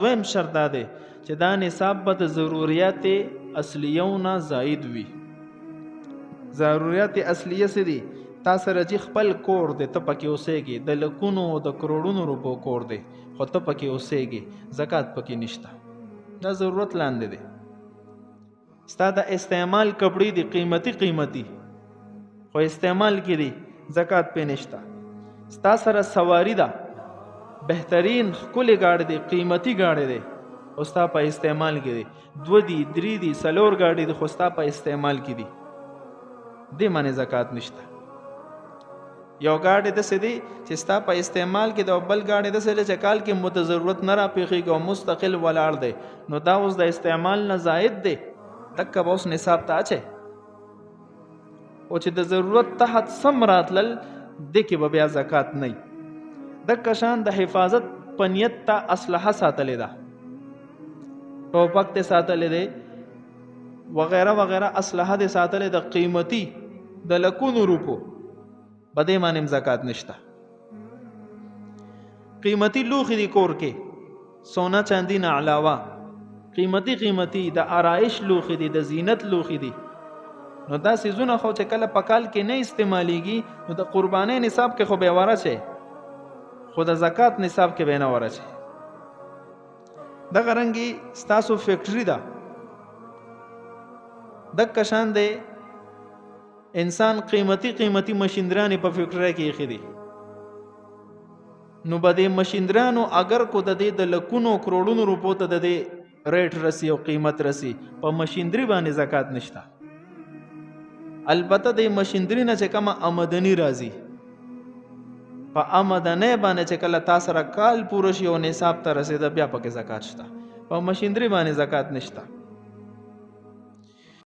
دویم شرط دا دی چې دا نصاب به د ضروریات اصلیو نه زائد وي. ضروریات اصلیه څه دي؟ تا سره چې خپل کور دی، ته پکې اوسېږي، د لکونو د کروڑونو روپو کور دی، خو ته پکې اوسېږي، زکات پکې نشته، دا ضرورت لاندې دی. ستا د استعمال کپړې دي قیمتي خو استعمال کې دي، زکات پې نشته. ستا سره سواری ده، بهترین ښکلې ګاډی دی، قیمتي ګاډی دی، خو ستا په استعمال کې دی. 2 دي 3 دي 4 ګاډي دي، خو ستا په استعمال کې دي، دې باندې زکات نشته. یو ګاډی داسې دی چې ستا په استعمال کې دی، او بل ګاډی داسې دی چې کال کې مو ته ضرورت نه راپېښېږي او مستقل ولاړ دی، نو دا اوس د استعمال نه زائد دی، دکه به اوس نصاب ته اچي. او چې د ضرورت تحت سم راتلل، دې کې به بیا زکات نه وي. دکه شان د حفاظت په نیت ته اسلحه ساتلې ده، ټوپک ته ساتلې دی، وغیره وغیره اسلحه دې ساتلې د قیمتي د لکونو روپو، په دې باندې زکات نشته. قیمتي لوښي دي کور کې، سونا چاندي نه علاوه قیمتي د آرایش لوښي دي، د زینت لوښي دي، نو دا سیزونه خو چې کله په کال کې نه استعمالیږي، نو د قربانۍ نصاب کې خو به ورچې، خو د زکات نصاب کې به نه ورچې. دغه رنګې ستاسو فیکټري ده، دکه شان دی انسان قیمتي مشیندرانې په فیکټرۍ کې ایښې دي، نو به د مشیندرانو اگر کو د دې د لکونو کروڑونو روپو ته د دې ریټ رسی او قیمت رسی، په مشیندري باندې زکات نشته. البته د مشیندري نه چې کومه آمدنی راځي، په آمدنۍ باندې چې کله تا سره کال پوره شي او نصاب ته رسېده، بیا پکې زکات شته، په مشیندري باندې زکات نشته.